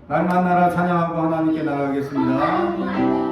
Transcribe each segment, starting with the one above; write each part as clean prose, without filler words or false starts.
날 만나라 찬양하고 하나님께 나가겠습니다.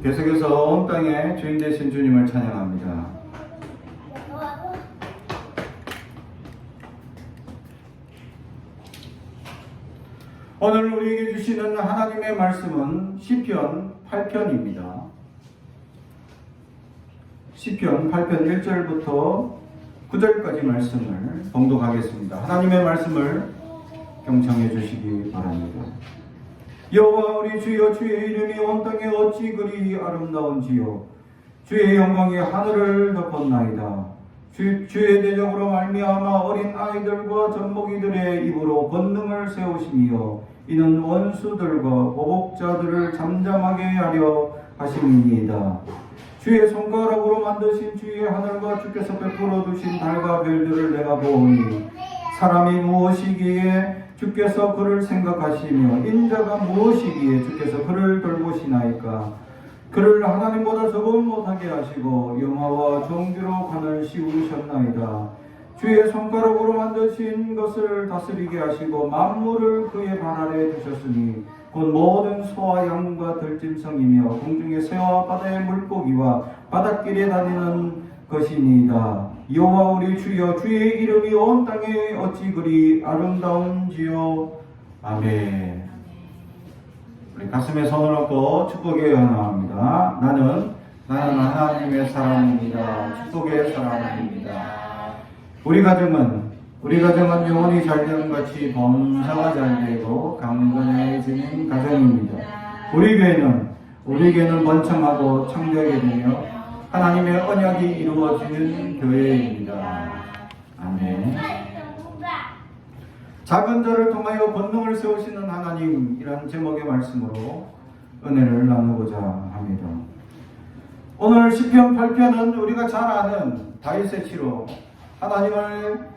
계속해서 온 땅의 주인 되신 주님을 찬양합니다. 오늘 우리에게 주시는 하나님의 말씀은 시편 8편입니다. 시편 8편 1절부터 9절까지 말씀을 봉독하겠습니다. 하나님의 말씀을 경청해 주시기 바랍니다. 여호와 우리 주여, 주의 이름이 온 땅에 어찌 그리 아름다운지요. 주의 영광이 하늘을 덮었나이다. 주의 대적으로 말미암아 어린 아이들과 젖먹이들의 입으로 권능을 세우시며 이는 원수들과 보복자들을 잠잠하게 하려 하심이니이다. 주의 손가락으로 만드신 주의 하늘과 주께서 베풀어 두신 달과 별들을 내가 보니 사람이 무엇이기에 주께서 그를 생각하시며 인자가 무엇이기에 주께서 그를 돌보시나이까. 그를 하나님보다 조금 못하게 하시고 영화와 종기로 관을 씌우셨나이다. 주의 손가락으로 만드신 것을 다스리게 하시고 만물을 그의 발 아래에 두셨으니 곧 모든 소와 양과 들짐승이며 공중의 새와 바다의 물고기와 바닷길에 다니는 것이니이다. 여호와 우리 주여, 주의 이름이 온 땅에 어찌 그리 아름다운지요. 아멘. 우리 가슴에 손을 얹고 축복의 연합니다. 나는 하나님의 사람입니다. 축복의 사람입니다. 우리 가정은 영혼이 잘 되는 같이 범사가 잘 되고 강건해지는 가정입니다. 우리 교회는 번창하고 창대하게 되며 하나님의 언약이 이루어지는 교회입니다. 아멘. 작은 자를 통하여 권능을 세우시는 하나님이라는 제목의 말씀으로 은혜를 나누고자 합니다. 오늘 시편 8편은 우리가 잘 아는 다윗의 시로 하나님을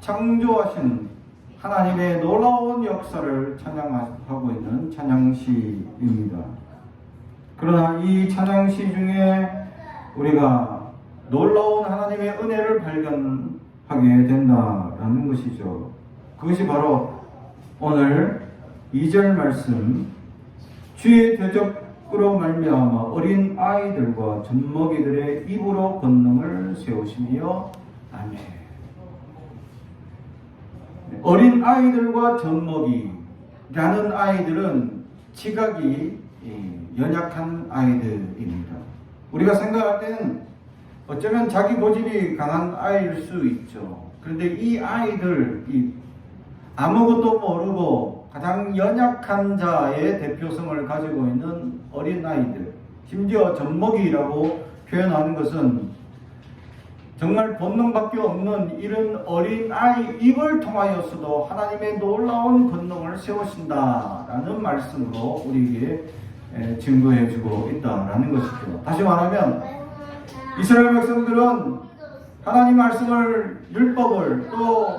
창조하신 하나님의 놀라운 역사를 찬양하고 있는 찬양시입니다. 그러나 이 찬양시 중에 우리가 놀라운 하나님의 은혜를 발견하게 된다라는 것이죠. 그것이 바로 오늘 2절 말씀, 주의 대적으로 말미암아 어린 아이들과 젖먹이들의 입으로 권능을 세우시며 아멘. 어린 아이들과 젖먹이라는 아이들은 지각이 연약한 아이들입니다. 우리가 생각할 때는 어쩌면 자기 고집이 강한 아이일 수 있죠. 그런데 이 아이들, 아무것도 모르고 가장 연약한 자의 대표성을 가지고 있는 어린 아이들, 심지어 젖먹이라고 표현하는 것은 정말 본능밖에 없는 이런 어린 아이 입을 통하여서도 하나님의 놀라운 권능을 세우신다라는 말씀으로 우리에게 증거해주고 있다라는 것이죠. 다시 말하면 이스라엘 백성들은 하나님 말씀을, 율법을, 또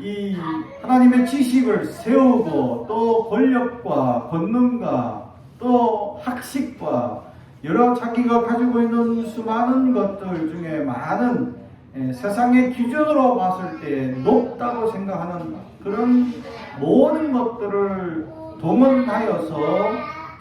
이 하나님의 지식을 세우고 또 권력과 권능과 또 학식과 여러 자기가 가지고 있는 수많은 것들 중에 많은 세상의 기준으로 봤을 때 높다고 생각하는 그런 모든 것들을 동원하여서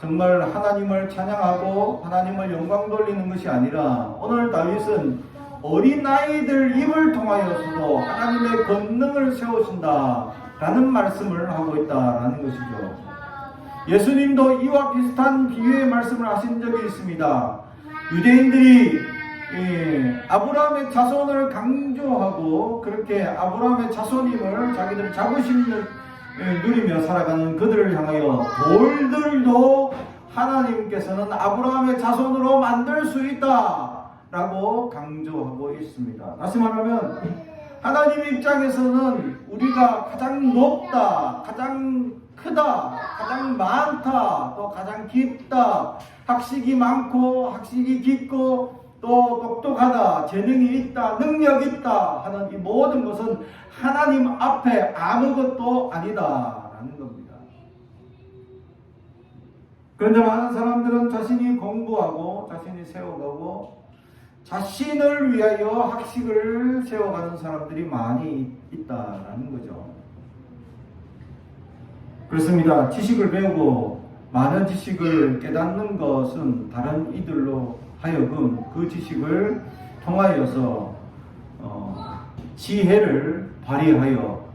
정말 하나님을 찬양하고 하나님을 영광 돌리는 것이 아니라 오늘 다윗은 어린아이들 입을 통하여서도 하나님의 권능을 세우신다라는 말씀을 하고 있다라는 것이죠. 예수님도 이와 비슷한 비유의 말씀을 하신 적이 있습니다. 유대인들이 아브라함의 자손을 강조하고 그렇게 아브라함의 자손임을 자기들 자부심을 누리며 살아가는 그들을 향하여 돌들도 하나님께서는 아브라함의 자손으로 만들 수 있다 라고 강조하고 있습니다. 다시 말하면 하나님 입장에서는 우리가 가장 높다, 가장 크다, 가장 많다, 또 가장 깊다, 학식이 많고 학식이 깊고 또 똑똑하다, 재능이 있다, 능력 있다 하는 이 모든 것은 하나님 앞에 아무것도 아니다라는 겁니다. 그런데 많은 사람들은 자신이 공부하고 자신이 세워가고 자신을 위하여 학식을 세워가는 사람들이 많이 있다라는 거죠. 그렇습니다. 지식을 배우고 많은 지식을 깨닫는 것은 다른 이들로 하여금 그 지식을 통하여서 지혜를 발휘하여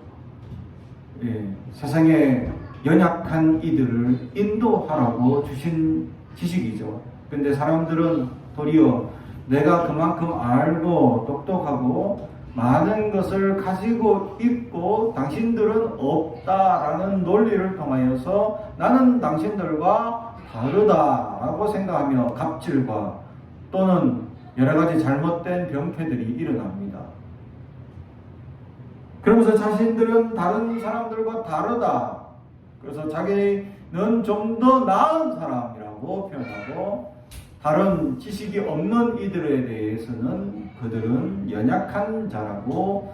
세상에 연약한 이들을 인도하라고 주신 지식이죠. 그런데 사람들은 도리어 내가 그만큼 알고 똑똑하고 많은 것을 가지고 있고 당신들은 없다라는 논리를 통하여서 나는 당신들과 다르다라고 생각하며 갑질과 또는 여러 가지 잘못된 병폐들이 일어납니다. 그러면서 자신들은 다른 사람들과 다르다. 그래서 자기는 좀 더 나은 사람이라고 표현하고 다른 지식이 없는 이들에 대해서는 그들은 연약한 자라고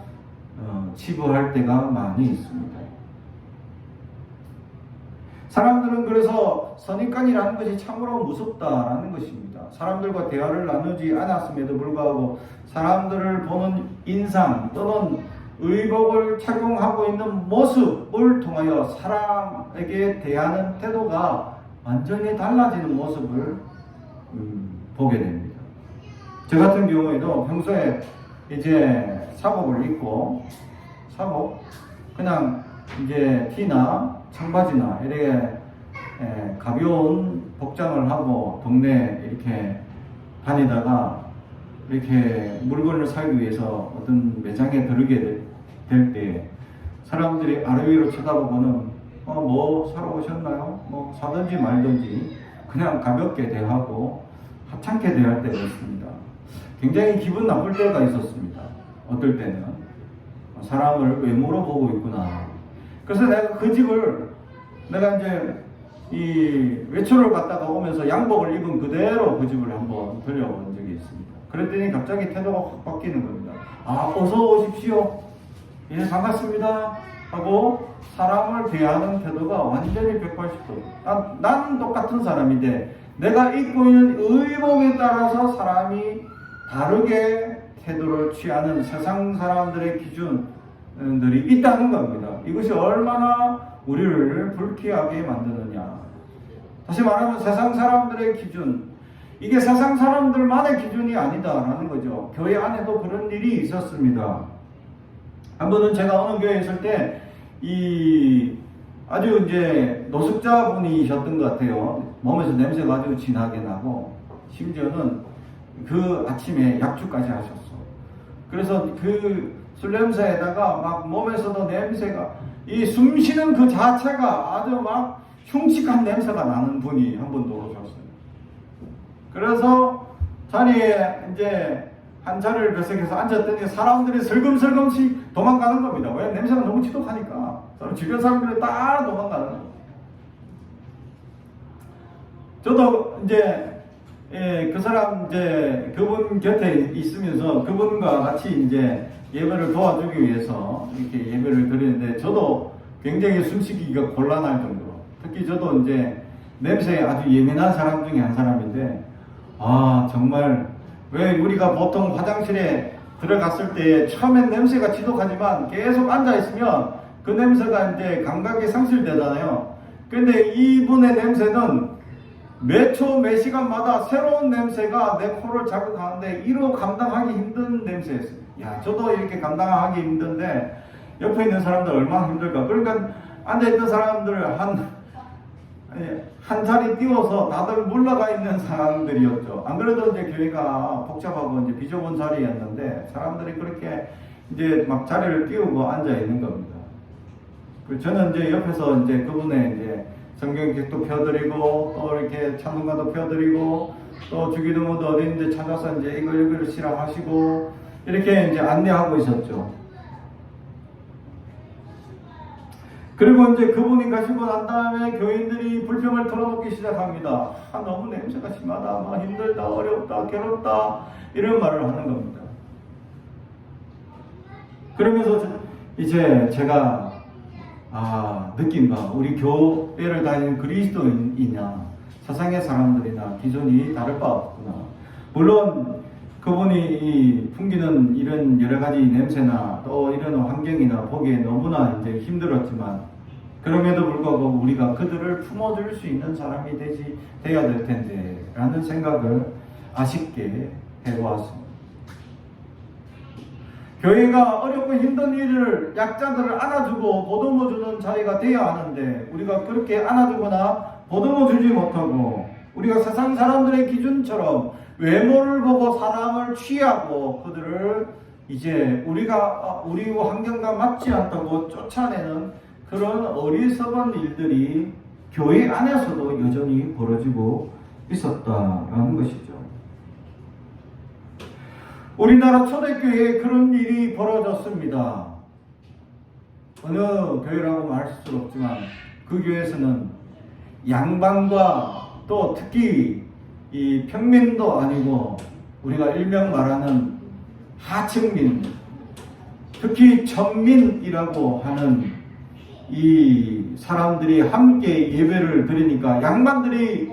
치부할 때가 많이 있습니다. 사람들은 그래서 선입관이라는 것이 참으로 무섭다라는 것입니다. 사람들과 대화를 나누지 않았음에도 불구하고 사람들을 보는 인상 또는 의복을 착용하고 있는 모습을 통하여 사람에게 대하는 태도가 완전히 달라지는 모습을 보게 됩니다. 저 같은 경우에도 평소에 이제 사복을 입고 그냥 이제 티나 청바지나 이렇게 가벼운 복장을 하고 동네 이렇게 다니다가 이렇게 물건을 사기 위해서 어떤 매장에 들어게 될 때 사람들이 아래 위로 쳐다보고는 뭐 사러 오셨나요? 뭐 사든지 말든지 그냥 가볍게 대하고 하찮게 대할 때가 있습니다. 굉장히 기분 나쁠 때가 있었습니다. 어떨 때는 사람을 외모로 보고 있구나. 그래서 내가 그 집을 내가 이제 이 외출을 갔다가 오면서 양복을 입은 그대로 그 집을 한번 들려본 적이 있습니다. 그랬더니 갑자기 태도가 확 바뀌는 겁니다. 어서 오십시오. 예, 반갑습니다. 하고 사람을 대하는 태도가 완전히 180도. 나는 똑같은 사람인데 내가 입고 있는 의복에 따라서 사람이 다르게 태도를 취하는 세상 사람들의 기준들이 있다는 겁니다. 이것이 얼마나 우리를 불쾌하게 만드느냐. 다시 말하면 세상 사람들의 기준, 이게 세상 사람들만의 기준이 아니다라는 거죠. 교회 안에도 그런 일이 있었습니다. 한 번은 제가 어느 교회에 있을 때 아주 이제 노숙자분이셨던 것 같아요. 몸에서 냄새가 아주 진하게 나고 심지어는 그 아침에 약주까지 하셨어. 그래서 그 술 냄새에다가 막 몸에서도 냄새가 이 숨쉬는 그 자체가 아주 막 흉측한 냄새가 나는 분이 한 분 들어오셨어요. 그래서 자리에 이제 한 자리를 배석해서 앉았더니 사람들이 슬금슬금씩 도망가는 겁니다. 왜? 냄새가 너무 지독하니까. 주변 사람들이 다 도망가는 거예요. 저도 이제 그 사람 이제 그분 곁에 있으면서 그분과 같이 이제 예배를 도와주기 위해서 이렇게 예배를 드리는데 저도 굉장히 숨쉬기가 곤란할 정도로, 특히 저도 이제 냄새에 아주 예민한 사람 중에 한 사람인데 정말 왜 우리가 보통 화장실에 들어갔을 때 처음엔 냄새가 지독하지만 계속 앉아있으면 그 냄새가 이제 감각이 상실되잖아요. 근데 이분의 냄새는 몇 초, 몇 시간마다 새로운 냄새가 내 코를 자극하는데 이로 감당하기 힘든 냄새였어요. 저도 이렇게 감당하기 힘든데 옆에 있는 사람들 얼마나 힘들까. 그러니까 앉아있던 사람들 한 자리 띄워서 다들 물러가 있는 사람들이었죠. 안 그래도 이제 교회가 복잡하고 이제 비좁은 자리였는데 사람들이 그렇게 이제 막 자리를 띄우고 앉아 있는 겁니다. 저는 이제 옆에서 이제 그분의 이제 성경책도 펴드리고 또 이렇게 찬송가도 펴드리고 또 주기도문도 어딘데 찾아서 이제 이거 읽으시라고 하시고 이렇게 이제 안내하고 있었죠. 그리고 이제 그분이 가시고 난 다음에 교인들이 불평을 털어놓기 시작합니다. 너무 냄새가 심하다, 힘들다, 어렵다, 괴롭다 이런 말을 하는 겁니다. 그러면서 이제 제가 느낀 바, 우리 교회를 다니는 그리스도인이나 세상의 사람들이나 기존이 다를 바 없구나. 물론 그분이 풍기는 이런 여러 가지 냄새나 또 이런 환경이나 보기에 너무나 이제 힘들었지만 그럼에도 불구하고 우리가 그들을 품어줄 수 있는 사람이 돼야 될 텐데 라는 생각을 아쉽게 해보았습니다. 교회가 어렵고 힘든 일을 약자들을 안아주고 보듬어주는 자리가 되어야 하는데 우리가 그렇게 안아주거나 보듬어주지 못하고 우리가 세상 사람들의 기준처럼 외모를 보고 사람을 취하고 그들을 이제 우리와 환경과 맞지 않다고 쫓아내는 그런 어리석은 일들이 교회 안에서도 여전히 벌어지고 있었다라는 것이죠. 우리나라 초대교회에 그런 일이 벌어졌습니다. 어느 교회라고 말할 수 없지만 그 교회에서는 양반과 또 특히 이 평민도 아니고 우리가 일명 말하는 하층민, 특히 천민이라고 하는 이 사람들이 함께 예배를 드리니까 양반들이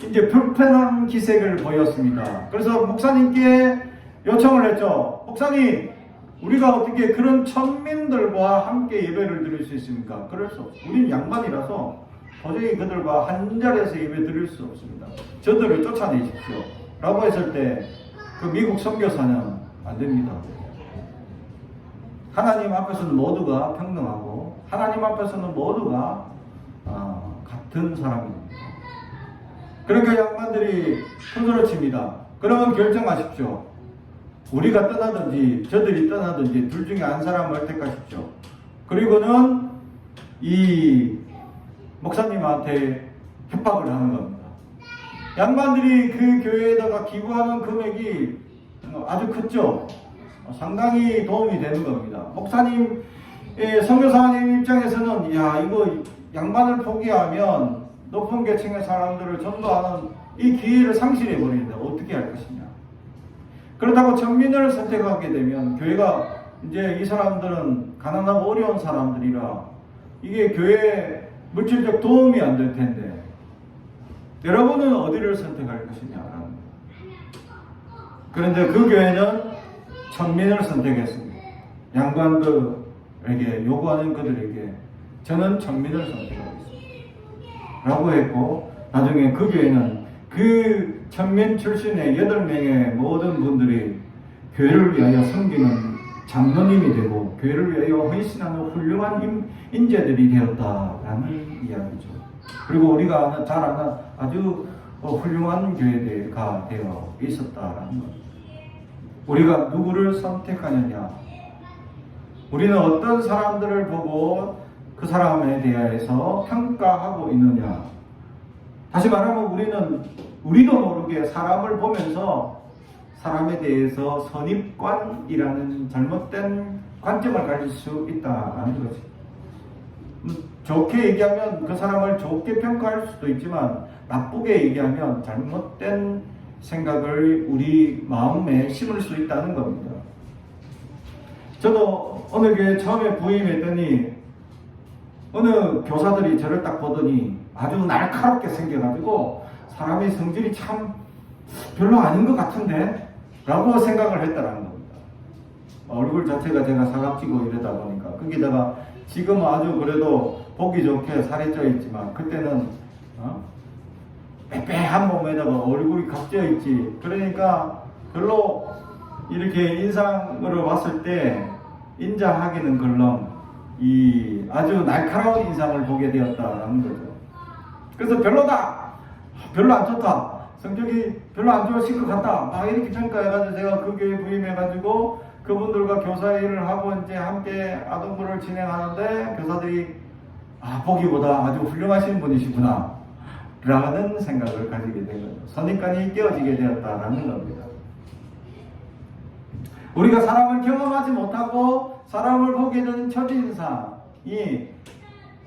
이제 불편한 기색을 보였습니다. 그래서 목사님께 요청을 했죠. 목사님, 우리가 어떻게 그런 천민들과 함께 예배를 드릴 수 있습니까? 그럴 수 없습니다. 우리는 양반이라서 도저히 그들과 한 자리에서 예배 드릴 수 없습니다. 저들을 쫓아내십시오. 라고 했을 때 그 미국 선교사는 안 됩니다. 하나님 앞에서는 모두가 평등하고 하나님 앞에서는 모두가 같은 사람입니다. 그러니까 양반들이 큰소리 칩니다. 그러면 결정하십시오. 우리가 떠나든지 저들이 떠나든지 둘 중에 한 사람을 택하십시오. 그리고는 이 목사님한테 협박을 하는 겁니다. 양반들이 그 교회에다가 기부하는 금액이 아주 컸죠. 상당히 도움이 되는 겁니다. 목사님, 선교사님 입장에서는 야, 이거 양반을 포기하면 높은 계층의 사람들을 전도하는 이 기회를 상실해 버리는데 어떻게 할 것이냐. 그렇다고 천민을 선택하게 되면 교회가 이제 이 사람들은 가난하고 어려운 사람들이라 이게 교회에 물질적 도움이 안 될 텐데 여러분은 어디를 선택할 것이냐라는 거예요. 그런데 그 교회는 천민을 선택했습니다. 양반들에게 요구하는 그들에게 저는 천민을 선택하겠습니다. 라고 했고 나중에 그 교회는 그 천민 출신의 8명의 모든 분들이 교회를 위하여 섬기는 장로님이 되고 교회를 위하여 헌신하는 훌륭한 인재들이 되었다라는 이야기죠. 그리고 우리가 잘 아는 아주 훌륭한 교회가 되어 있었다라는 것. 우리가 누구를 선택하느냐, 우리는 어떤 사람들을 보고 그 사람에 대해서 평가하고 있느냐. 다시 말하면 우리도 모르게 사람을 보면서 사람에 대해서 선입관이라는 잘못된 관점을 가질 수 있다는 거지. 좋게 얘기하면 그 사람을 좋게 평가할 수도 있지만 나쁘게 얘기하면 잘못된 생각을 우리 마음에 심을 수 있다는 겁니다. 저도 어느 교회 처음에 부임했더니 어느 교사들이 저를 딱 보더니 아주 날카롭게 생겨가지고 사람의 성질이 참 별로 아닌 것 같은데 라고 생각을 했다는 겁니다. 얼굴 자체가 제가 사각지고 이러다 보니까 거기다가 지금은 아주 그래도 보기 좋게 살이 쪄 있지만 그때는 빼빼한 몸에다가 얼굴이 각져 있지. 그러니까 별로 이렇게 인상으로 봤을 때 인자하기는 걸렁 이 아주 날카로운 인상을 보게 되었다라는 거죠. 그래서 별로다, 별로 안 좋다, 성격이 별로 안 좋으신 것 같다 막 이렇게 평가해가지고 제가 그 교회 부임해가지고 그분들과 교사 일을 하고 이제 함께 아동부를 진행하는데 교사들이 보기보다 아주 훌륭하신 분이시구나 라는 생각을 가지게 된 거죠. 선입관이 깨어지게 되었다라는 겁니다. 우리가 사람을 경험하지 못하고 사람을 보게 되는 첫인상이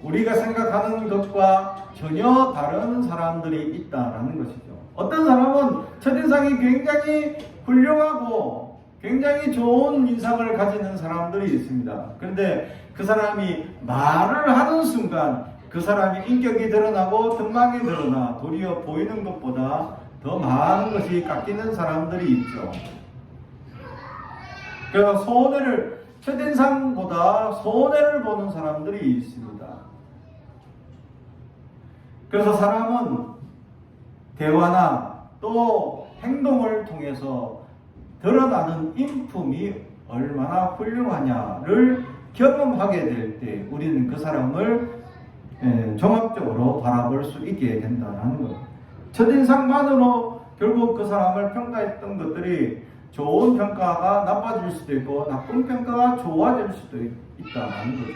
우리가 생각하는 것과 전혀 다른 사람들이 있다라는 것이죠. 어떤 사람은 첫인상이 굉장히 훌륭하고 굉장히 좋은 인상을 가지는 사람들이 있습니다. 그런데 그 사람이 말을 하는 순간 그 사람이 인격이 드러나고 등망이 드러나 도리어 보이는 것보다 더 많은 것이 깎이는 사람들이 있죠. 그래서 첫인상보다 손해를 보는 사람들이 있습니다. 그래서 사람은 대화나 또 행동을 통해서 드러나는 인품이 얼마나 훌륭하냐를 경험하게 될 때 우리는 그 사람을 종합적으로 바라볼 수 있게 된다는 거예요. 첫인상만으로 결국 그 사람을 평가했던 것들이 좋은 평가가 나빠질 수도 있고 나쁜 평가가 좋아질 수도 있다는 거죠.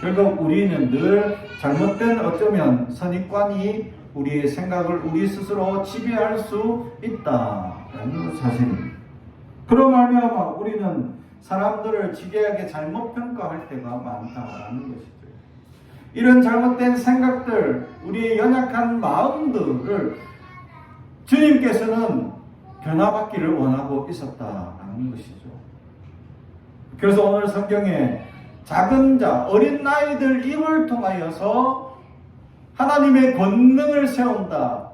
결국 우리는 늘 잘못된 어쩌면 선입관이 우리의 생각을 우리 스스로 지배할 수 있다는 사실입니다. 그런 말미암아 우리는 사람들을 지대하게 잘못 평가할 때가 많다는 것이죠. 이런 잘못된 생각들, 우리의 연약한 마음들을 주님께서는 변화받기를 원하고 있었다는 것이죠. 그래서 오늘 성경에 작은 자, 어린 아이들 입을 통하여서 하나님의 권능을 세운다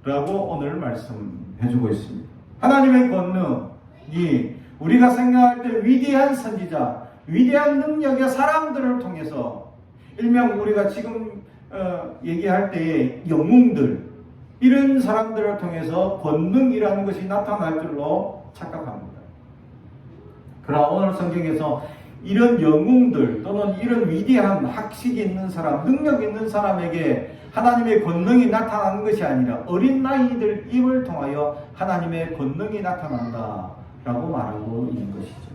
라고 오늘 말씀해주고 있습니다. 하나님의 권능이 우리가 생각할 때 위대한 선지자, 위대한 능력의 사람들을 통해서 일명 우리가 지금 얘기할 때의 영웅들, 이런 사람들을 통해서 권능이라는 것이 나타날 줄로 착각합니다. 그러나 오늘 성경에서 이런 영웅들 또는 이런 위대한 학식이 있는 사람, 능력 있는 사람에게 하나님의 권능이 나타나는 것이 아니라 어린 아이들 입을 통하여 하나님의 권능이 나타난다 라고 말하고 있는 것이죠.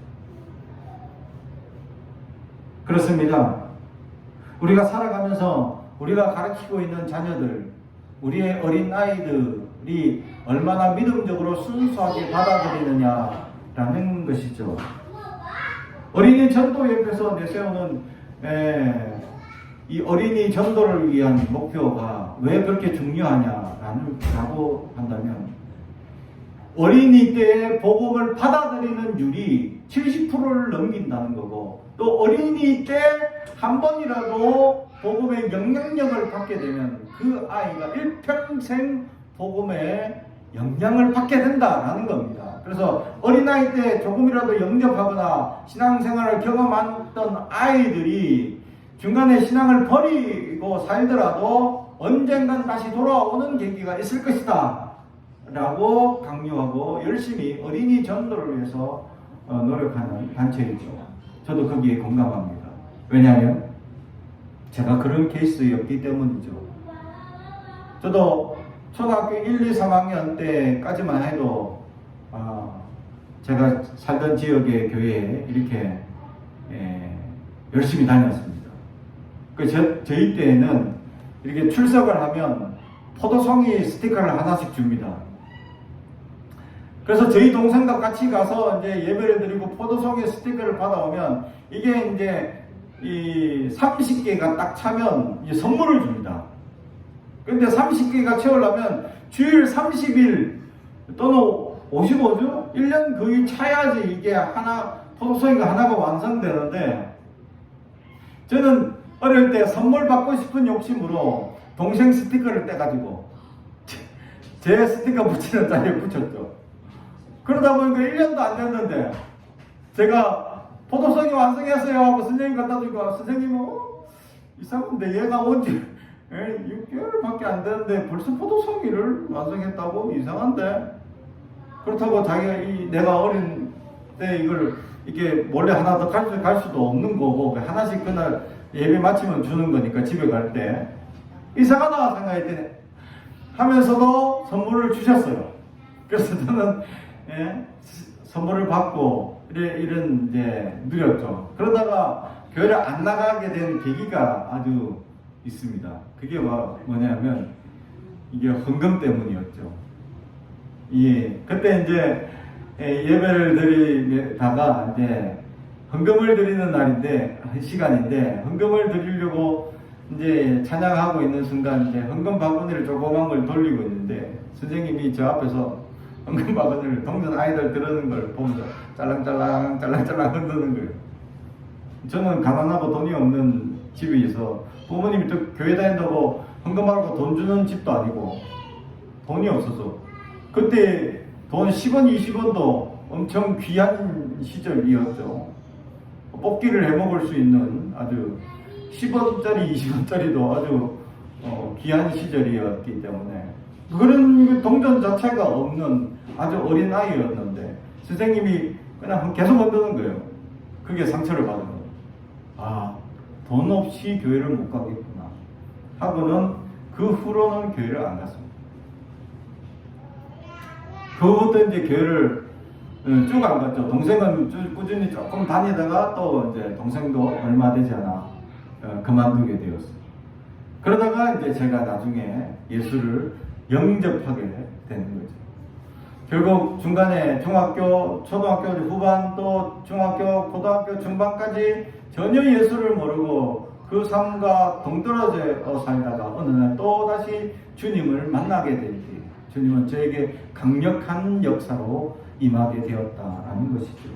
그렇습니다. 우리가 살아가면서 우리가 가르치고 있는 자녀들, 우리의 어린 아이들이 얼마나 믿음적으로 순수하게 받아들이느냐라는 것이죠. 어린이 전도협회에서 내세우는 이 어린이 전도를 위한 목표가 왜 그렇게 중요하냐라고 한다면, 어린이 때의 복음을 받아들이는 율이 70%를 넘긴다는 거고, 또 어린이 때 한 번이라도 복음의 영향력을 받게 되면 그 아이가 일평생 복음의 영향을 받게 된다라는 겁니다. 그래서 어린아이 때 조금이라도 영접하거나 신앙생활을 경험했던 아이들이 중간에 신앙을 버리고 살더라도 언젠간 다시 돌아오는 계기가 있을 것이다 라고 강요하고 열심히 어린이 전도를 위해서 노력하는 단체이죠. 저도 거기에 공감합니다. 왜냐하면 제가 그런 케이스였기 때문이죠. 저도 초등학교 1, 2, 3학년 때까지만 해도 제가 살던 지역의 교회에 이렇게 열심히 다녔습니다. 저희 때에는 이렇게 출석을 하면 포도송이 스티커를 하나씩 줍니다. 그래서 저희 동생과 같이 가서 이제 예배를 드리고 포도송이 스티커를 받아오면 이게 이제 이 30개가 딱 차면 이제 선물을 줍니다. 근데 30개가 채우려면 주일 30일 또는 55주? 1년 거의 차야지 이게 포도송이가 하나가 완성되는데, 저는 어릴 때 선물 받고 싶은 욕심으로 동생 스티커를 떼가지고 제 스티커 붙이는 자리에 붙였죠. 그러다 보니까 1년도 안 됐는데 제가 포도송이 완성했어요 하고 선생님 갖다 주니까, 선생님은 이상한데 얘가 온지 6개월밖에 안 되는데 벌써 포도송이를 완성했다고? 이상한데? 그렇다고 자기가 내가 어린 때 이걸 이렇게 몰래 하나 더 갈 수도 없는 거고, 하나씩 그날 예배 마치면 주는 거니까 집에 갈 때 이상하다 생각했더니 하면서도 선물을 주셨어요. 그래서 저는 선물을 받고 이런 이제 누렸죠. 그러다가 교회를 안 나가게 된 계기가 아주 있습니다. 그게 뭐냐면 이게 헌금 때문이었죠. 그때 이제 예배를 드리다가 이제 헌금을 드리는 날인데, 시간인데, 헌금을 드리려고 이제 찬양하고 있는 순간 이제 헌금 바구니를 조그만 걸 돌리고 있는데, 선생님이 저 앞에서 헌금 바구니를 동전 아이들 들어오는 걸 보면서 짤랑짤랑 흔드는 거예요. 저는 가난하고 돈이 없는 집에서 부모님이 또 교회 다닌다고 헌금 말고 돈 주는 집도 아니고 돈이 없어서, 그때 돈 10원, 20원도 엄청 귀한 시절이었죠. 뽑기를 해먹을 수 있는 아주 10원짜리, 20원짜리도 아주 귀한 시절이었기 때문에 그런 동전 자체가 없는 아주 어린 아이였는데 선생님이 그냥 계속 흔드는 거예요. 그게 상처를 받은 거예요. 돈 없이 교회를 못 가겠구나 하고는 그 후로는 교회를 안 갔습니다. 그 후부터 이제 교회를 쭉 안 갔죠. 동생은 꾸준히 조금 다니다가 또 이제 동생도 얼마 되지 않아 그만두게 되었어요. 그러다가 이제 제가 나중에 예수를 영접하게 되는 거죠. 결국 중간에 중학교, 초등학교 후반 또 중학교, 고등학교 중반까지 전혀 예수를 모르고 그 삶과 동떨어져 살다가 어느 날 또 다시 주님을 만나게 되지. 주님은 저에게 강력한 역사로 임하게 되었다라는 것이죠.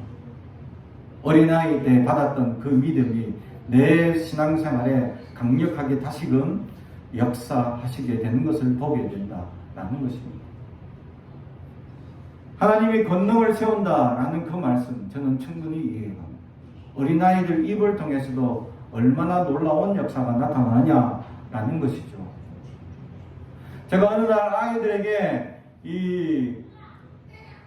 어린아이 때 받았던 그 믿음이 내 신앙생활에 강력하게 다시금 역사하시게 되는 것을 보게 된다라는 것입니다. 하나님이 권능을 세운다라는 그 말씀 저는 충분히 이해합니다. 어린아이들 입을 통해서도 얼마나 놀라운 역사가 나타나냐라는 것이죠. 제가 어느 날 아이들에게 이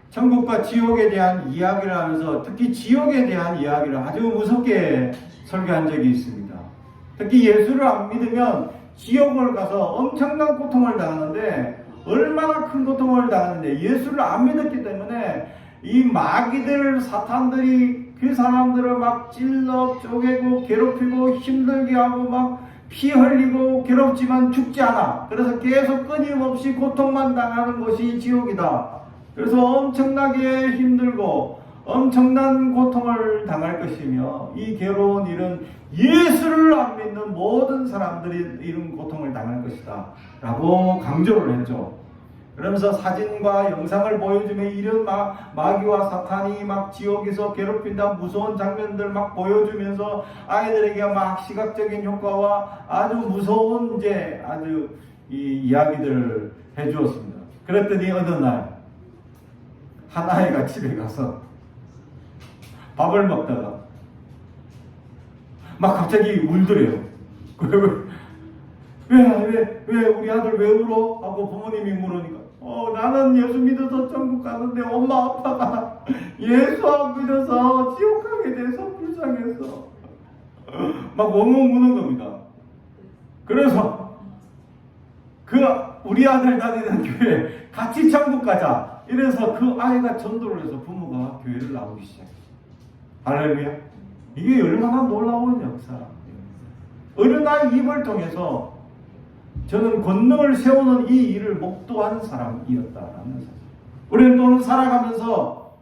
천국과 지옥에 대한 이야기를 하면서 특히 지옥에 대한 이야기를 아주 무섭게 설교한 적이 있습니다. 특히 예수를 안 믿으면 지옥을 가서 엄청난 고통을 당하는데 얼마나 큰 고통을 당하는데 예수를 안 믿었기 때문에 이 마귀들 사탄들이 그 사람들을 막 찔러 쪼개고 괴롭히고 힘들게 하고 막 피 흘리고 괴롭지만 죽지 않아. 그래서 계속 끊임없이 고통만 당하는 것이 지옥이다. 그래서 엄청나게 힘들고 엄청난 고통을 당할 것이며 이 괴로운 일은 예수를 안 믿는 모든 사람들이 이런 고통을 당할 것이다 라고 강조를 했죠. 그러면서 사진과 영상을 보여주며 이런 마귀와 사탄이 막 지옥에서 괴롭힌다 무서운 장면들 막 보여주면서 아이들에게 막 시각적인 효과와 아주 무서운 아주 이 이야기들을 해주었습니다. 그랬더니 어느 날 한 아이가 집에 가서 밥을 먹다가 막 갑자기 울더래요. 왜 우리 아들 왜 울어? 하고 부모님이 물으니까 나는 예수 믿어서 천국 가는데 엄마 아빠가 예수 안 믿어서 지옥 가게 돼서 불쌍해서 막 엉엉 우는 겁니다. 그래서 우리 아들 다니는 교회 같이 천국 가자. 이래서 그 아이가 전도를 해서 부모가 교회를 나오기 시작했어요. 할렐루야. 이게 얼마나 놀라운 역사예요. 어린아이 입을 통해서 저는 권능을 세우는 이 일을 목도한 사람이었다라는 사실. 우리는 또는 살아가면서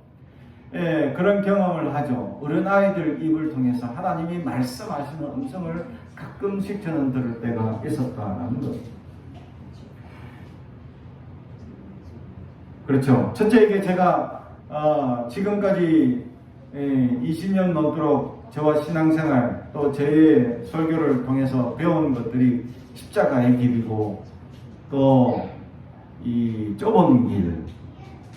그런 경험을 하죠. 어린아이들 입을 통해서 하나님이 말씀하시는 음성을 가끔씩 저는 들을 때가 있었다라는 것. 그렇죠. 첫째에게 제가 지금까지 20년 넘도록 저와 신앙생활 또 제 설교를 통해서 배운 것들이 십자가의 길이고 또 이 좁은 길,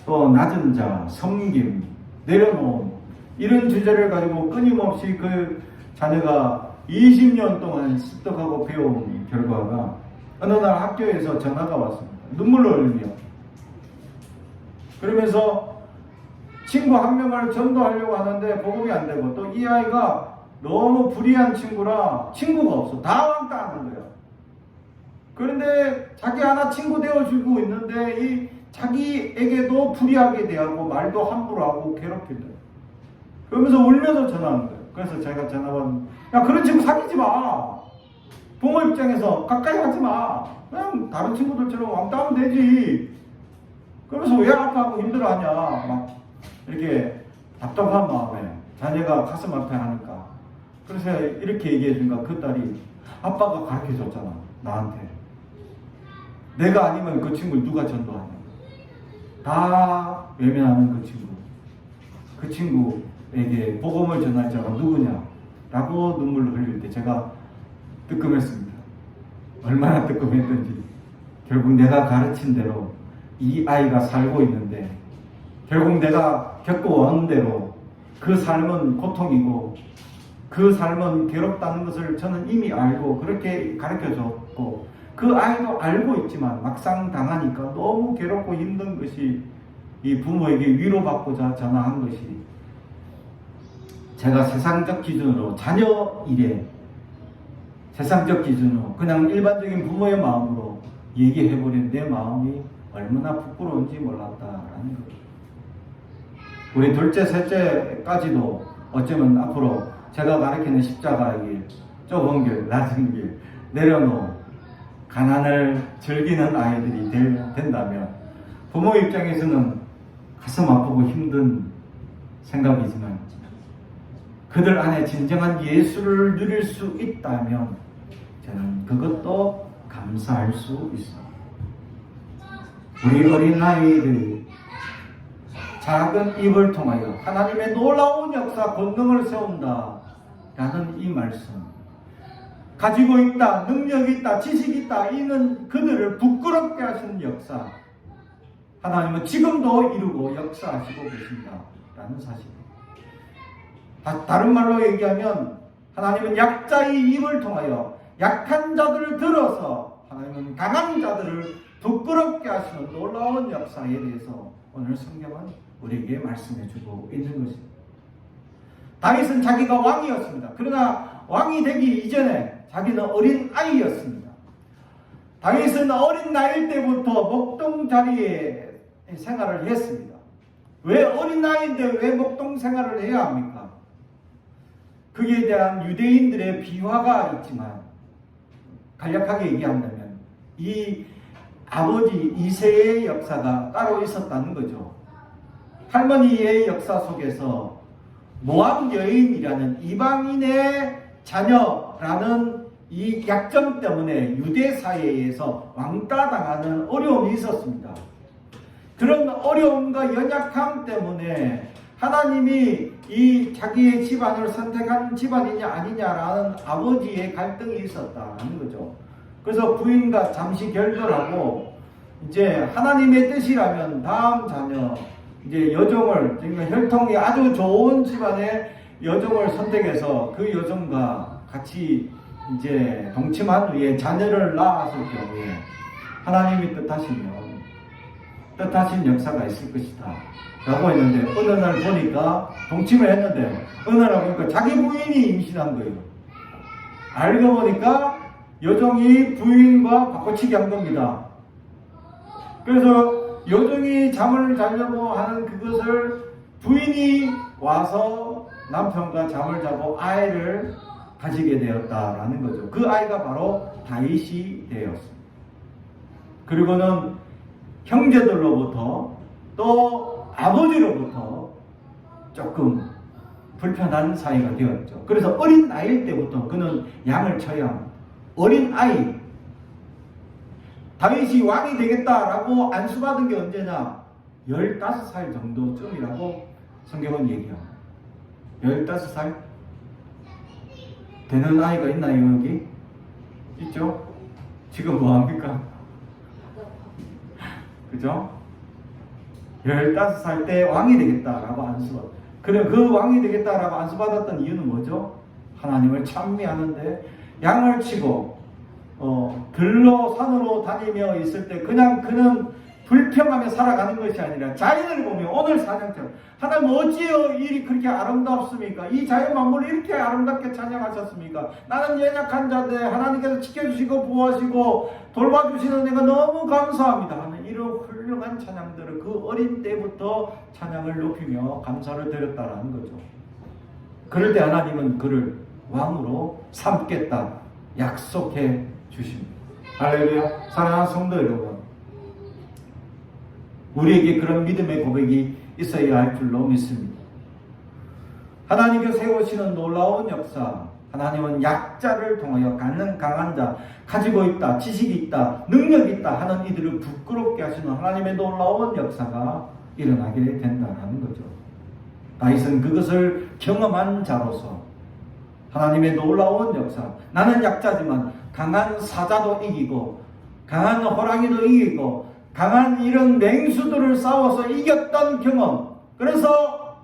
또 낮은 자, 섬김, 내려놓음 이런 주제를 가지고 끊임없이 그 자녀가 20년 동안 습득하고 배운 결과가 어느 날 학교에서 전화가 왔습니다. 눈물을 흘리며 그러면서 친구 한 명을 전도하려고 하는데 복음이 안 되고 또 이 아이가 너무 불의한 친구라 친구가 없어. 다 왕따하는 거예요. 그런데 자기 하나 친구 되어주고 있는데 이 자기에게도 불의하게 대하고 말도 함부로 하고 괴롭힌다. 그러면서 울면서 전화한 거예요. 그래서 제가 전화 받으면 야 그런 친구 사귀지 마. 부모 입장에서 가까이 하지 마. 그냥 다른 친구들처럼 왕따하면 되지. 그러면서 왜 아파하고 힘들어하냐 막 이렇게 답답한 마음에 자녀가 가슴 아파하니까 그래서 이렇게 얘기해 준가 그 딸이 아빠가 가르쳐 줬잖아 나한테. 내가 아니면 그 친구를 누가 전도하냐. 다 외면하는 그 친구. 그 친구에게 복음을 전할 자가 누구냐 라고 눈물을 흘릴 때 제가 뜨끔했습니다. 얼마나 뜨끔했던지. 결국 내가 가르친 대로 이 아이가 살고 있는데 결국 내가 겪어온 대로 그 삶은 고통이고 그 삶은 괴롭다는 것을 저는 이미 알고 그렇게 가르쳐줬고 그 아이도 알고 있지만 막상 당하니까 너무 괴롭고 힘든 것이 이 부모에게 위로받고자 전화한 것이 제가 세상적 기준으로 자녀 일에 세상적 기준으로 그냥 일반적인 부모의 마음으로 얘기해버린 내 마음이 얼마나 부끄러운지 몰랐다라는 거예요. 우리 둘째, 셋째까지도 어쩌면 앞으로 제가 가르치는 십자가의 길, 좁은 길, 낮은 길, 내려놓은 가난을 즐기는 아이들이 된다면 부모 입장에서는 가슴 아프고 힘든 생각이지만 그들 안에 진정한 예수를 누릴 수 있다면 저는 그것도 감사할 수 있습니다. 우리 어린아이들이 작은 입을 통하여 하나님의 놀라운 역사 권능을 세운다 라는 이 말씀, 가지고 있다, 능력이 있다, 지식이 있다, 이는 그들을 부끄럽게 하시는 역사, 하나님은 지금도 이루고 역사하시고 계신다 라는 사실입니다. 다른 말로 얘기하면 하나님은 약자의 입을 통하여 약한 자들을 들어서 하나님은 강한 자들을 부끄럽게 하시는 놀라운 역사에 대해서 오늘 성경은 우리에게 말씀해 주고 있는 것입니다. 다윗은 자기가 왕이었습니다. 그러나 왕이 되기 이전에 자기는 어린 아이였습니다. 다윗은 어린 나이 때부터 목동 자리에 생활을 했습니다. 왜 어린 나이인데 왜 목동 생활을 해야 합니까? 그에 대한 유대인들의 비화가 있지만 간략하게 얘기한다면 이 아버지 이새의 역사가 따로 있었다는 거죠. 할머니의 역사 속에서 모압 여인이라는 이방인의 자녀라는 이 약점 때문에 유대 사회에서 왕따당하는 어려움이 있었습니다. 그런 어려움과 연약함 때문에 하나님이 이 자기의 집안을 선택한 집안이냐 아니냐라는 아버지의 갈등이 있었다는 거죠. 그래서 부인과 잠시 결별하고 이제 하나님의 뜻이라면 다음 자녀 이제 여종을, 그러니까 혈통이 아주 좋은 집안의 여종을 선택해서 그 여종과 같이 이제 동침한 후에 자녀를 낳았을 경우에 하나님이 뜻하신 역사가 있을 것이다 라고 했는데, 어느 날 보니까 동침을 했는데 어느 날 보니까 자기 부인이 임신한 거예요. 알고 보니까 여종이 부인과 바꿔치기 한 겁니다. 그래서 여종이 잠을 자려고 하는 그것을 부인이 와서 남편과 잠을 자고 아이를 가지게 되었다라는 거죠. 그 아이가 바로 다윗이 되었습니다. 그리고는 형제들로부터 또 아버지로부터 조금 불편한 사이가 되었죠. 그래서 어린 나이일 때부터 그는 양을 쳐야 합니다. 어린 아이, 다윗이 왕이 되겠다라고 안수받은 게 언제냐? 15살 정도쯤이라고 성경은 얘기합니다. 15살 되는 아이가 있나요 여기? 있죠? 지금 뭐합니까? 그죠? 15살 때 왕이 되겠다라고 안수받았어요. 그래, 그 왕이 되겠다라고 안수받았던 이유는 뭐죠? 하나님을 찬미하는데 양을 치고 들로 산으로 다니며 있을 때 그냥 그는 불평하며 살아가는 것이 아니라 자연을 보며 오늘 사냥처럼 하나님 어찌여 일이 그렇게 아름답습니까? 이 자연 만물을 이렇게 아름답게 찬양하셨습니까? 나는 연약한 자인데 하나님께서 지켜주시고 보호하시고 돌봐주시는 내가 너무 감사합니다 하는 이런 훌륭한 찬양들을 그 어린 때부터 찬양을 높이며 감사를 드렸다라는 거죠. 그럴 때 하나님은 그를 왕으로 삼겠다 약속해 주십니다. 할렐루야. 사랑하는 성도 여러분, 우리에게 그런 믿음의 고백이 있어야 할 줄로 믿습니다. 하나님께서 세우시는 놀라운 역사, 하나님은 약자를 통하여 강한 자, 가지고 있다, 지식이 있다, 능력이 있다 하는 이들을 부끄럽게 하시는 하나님의 놀라운 역사가 일어나게 된다는 거죠. 다윗은 그것을 경험한 자로서 하나님의 놀라운 역사, 나는 약자지만 강한 사자도 이기고 강한 호랑이도 이기고 강한 이런 맹수들을 싸워서 이겼던 경험, 그래서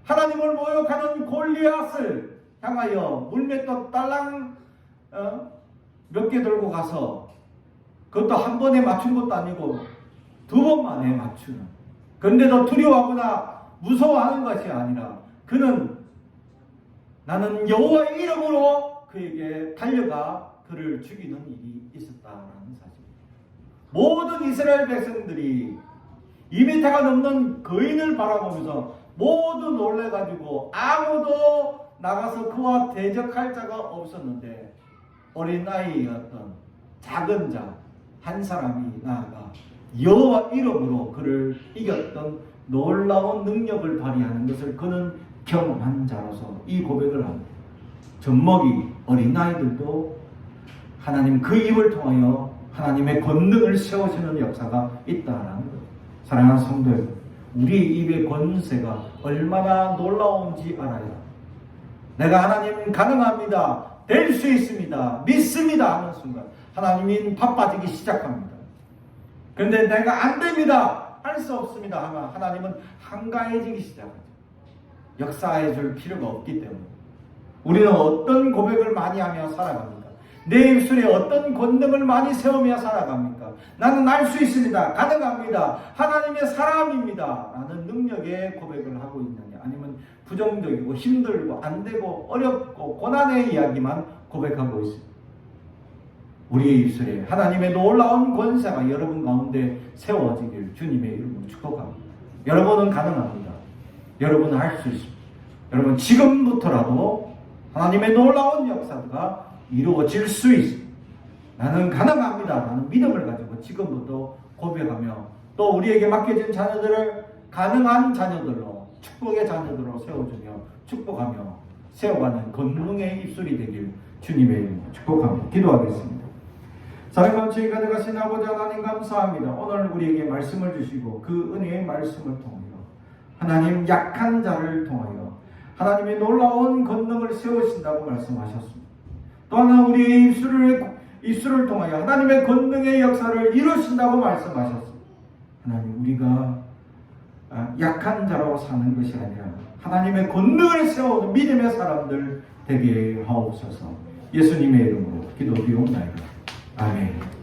하나님을 모욕하는 골리앗을 향하여 물맷돌 딸랑 몇 개 들고 가서 그것도 한 번에 맞춘 것도 아니고 2번 만에 맞추는, 그런데도 두려워하거나 무서워하는 것이 아니라 그는 나는 여호와의 이름으로 그에게 달려가 그를 죽이는 일이 있었다라는 사실. 모든 이스라엘 백성들이 2m가 넘는 거인을 바라보면서 모두 놀래가지고 아무도 나가서 그와 대적할 자가 없었는데 어린아이였던 작은 자 한 사람이 나아가 여호와 이름으로 그를 이겼던 놀라운 능력을 발휘하는 것을 그는 경험한 자로서 이 고백을 합니다. 젖먹이 어린아이들도 하나님 그 입을 통하여 하나님의 권능을 세우시는 역사가 있다라는 것. 사랑하는 성도 여러분, 우리 입의 권세가 얼마나 놀라운지 알아요. 내가 하나님 가능합니다, 될 수 있습니다, 믿습니다 하는 순간 하나님이 바빠지기 시작합니다. 그런데 내가 안 됩니다, 할 수 없습니다 하면 하나님은 한가해지기 시작하죠. 역사해 줄 필요가 없기 때문에. 우리는 어떤 고백을 많이 하며 살아갑니까? 내 입술에 어떤 권능을 많이 세우며 살아갑니까? 나는 알 수 있습니다, 가능합니다, 하나님의 사람입니다 라는 능력의 고백을 하고 있느냐, 아니면 부정적이고 힘들고 안되고 어렵고 고난의 이야기만 고백하고 있습니다. 우리의 입술에 하나님의 놀라운 권세가 여러분 가운데 세워지길 주님의 이름으로 축복합니다. 여러분은 가능합니다. 여러분은 할 수 있습니다. 여러분 지금부터라도 하나님의 놀라운 역사가 이루어질 수 있습니다. 나는 가능합니다 라는 믿음을 가지고 지금부터 고백하며 또 우리에게 맡겨진 자녀들을 가능한 자녀들로, 축복의 자녀들로 세워주며 축복하며 세워가는 권능의 입술이 되길 주님의 이름으로 축복합니다. 기도하겠습니다. 사랑과 죄 가져가신 아버지 하나님 감사합니다. 오늘 우리에게 말씀을 주시고 그 은혜의 말씀을 통하여 하나님 약한 자를 통하여 하나님의 놀라운 권능을 세우신다고 말씀하셨습니다. 또 하나 우리의 입술을 통하여 하나님의 권능의 역사를 이루신다고 말씀하셨습니다. 하나님, 우리가 약한 자로 사는 것이 아니라 하나님의 권능을 세우는 믿음의 사람들 되게 하옵소서. 예수님의 이름으로 기도드리옵나이다. 아멘.